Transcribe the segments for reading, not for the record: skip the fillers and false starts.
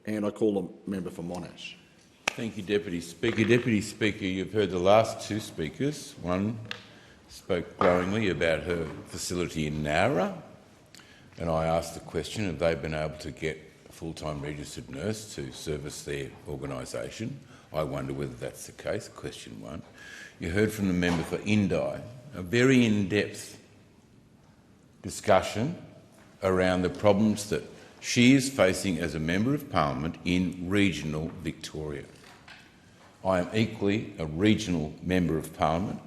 And I call the member for Monash. Thank you, Deputy Speaker. Deputy Speaker, you've heard the last two speakers. One spoke glowingly about her facility in Nowra, and I asked the question, have they been able to get a full-time registered nurse to service their organisation? I wonder whether that's the case, question one. You heard from the member for Indi, a very in-depth discussion around the problems that she is facing as a Member of Parliament in regional Victoria. I am equally a regional Member of Parliament,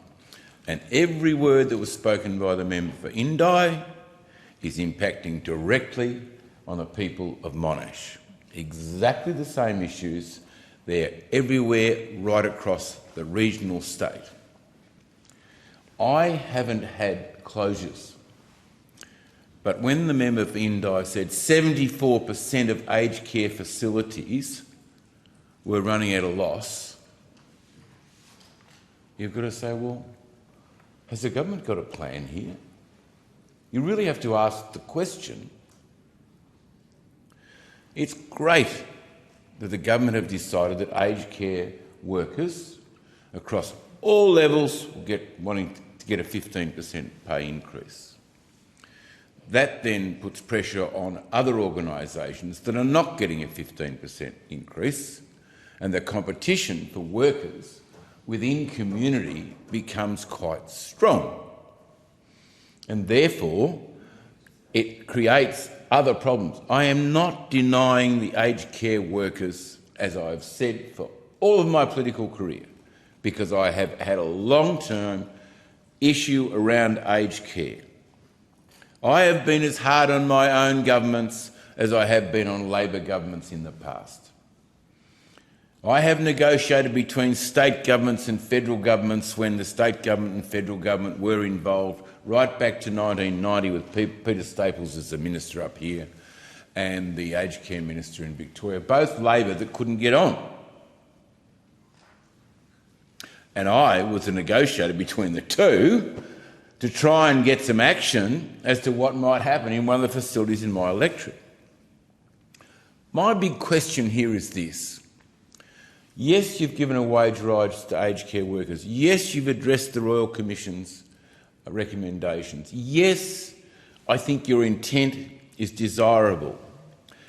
and every word that was spoken by the member for Indi is impacting directly on the people of Monash. Exactly the same issues. They're everywhere right across the regional state. I haven't had closures, but when the member for Indi said 74% of aged care facilities were running at a loss, you've got to say, well, has the government got a plan here? You really have to ask the question. It's great that the government have decided that aged care workers across all levels will wanting to get a 15% pay increase. That then puts pressure on other organisations that are not getting a 15% increase, and the competition for workers within community becomes quite strong. And therefore, it creates other problems. I am not denying the aged care workers, as I've said for all of my political career, because I have had a long-term issue around aged care. I have been as hard on my own governments as I have been on Labor governments in the past. I have negotiated between state governments and federal governments when the state government and federal government were involved, right back to 1990 with Peter Staples as the minister up here and the aged care minister in Victoria, both Labor that couldn't get on. And I was a negotiator between the two to try and get some action as to what might happen in one of the facilities in my electorate. My big question here is this. Yes, you've given a wage rise to aged care workers. Yes, you've addressed the Royal Commission's recommendations. Yes, I think your intent is desirable.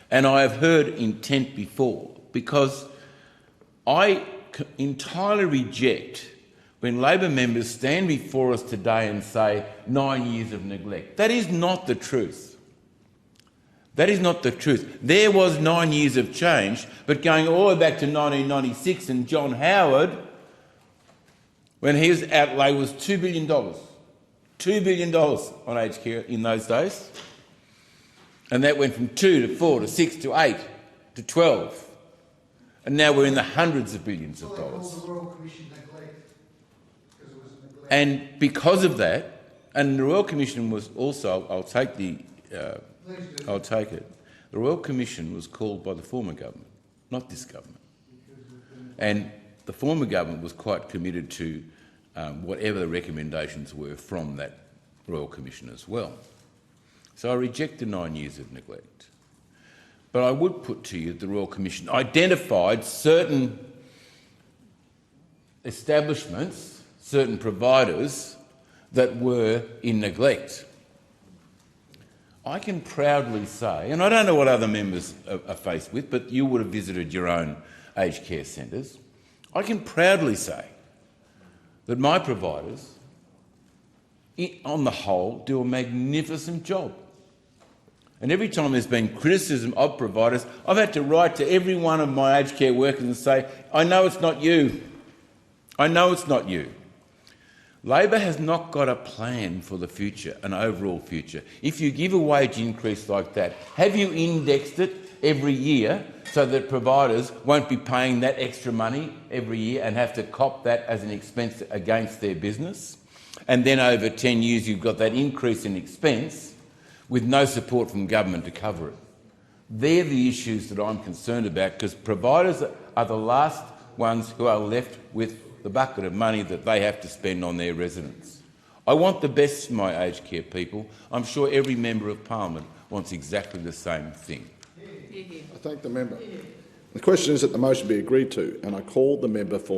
And I have heard intent before, because I entirely reject when Labor members stand before us today and say 9 years of neglect. That is not the truth. That is not the truth. There was 9 years of change, but going all the way back to 1996 and John Howard, when his outlay was $2 billion. $2 billion on aged care in those days. And that went from 2 to 4 to 6 to 8 to 12. And now we're in the hundreds of billions of dollars. And because of that, and the Royal Commission was also, I'll take it. The Royal Commission was called by the former government, not this government. And the former government was quite committed to whatever the recommendations were from that Royal Commission as well. So I reject the 9 years of neglect. But I would put to you the Royal Commission identified certain establishments, certain providers that were in neglect. I can proudly say, and I don't know what other members are faced with, but you would have visited your own aged care centres. I can proudly say that my providers, on the whole, do a magnificent job. And every time there's been criticism of providers, I've had to write to every one of my aged care workers and say, I know it's not you. I know it's not you. Labor has not got a plan for the future, an overall future. If you give a wage increase like that, have you indexed it every year so that providers won't be paying that extra money every year and have to cop that as an expense against their business? And then over 10 years you've got that increase in expense with no support from government to cover it. They're the issues that I'm concerned about, because providers are the last ones who are left with the bucket of money that they have to spend on their residents. I want the best for my aged care people. I'm sure every Member of Parliament wants exactly the same thing. I thank the member. The question is that the motion be agreed to, and I call the member for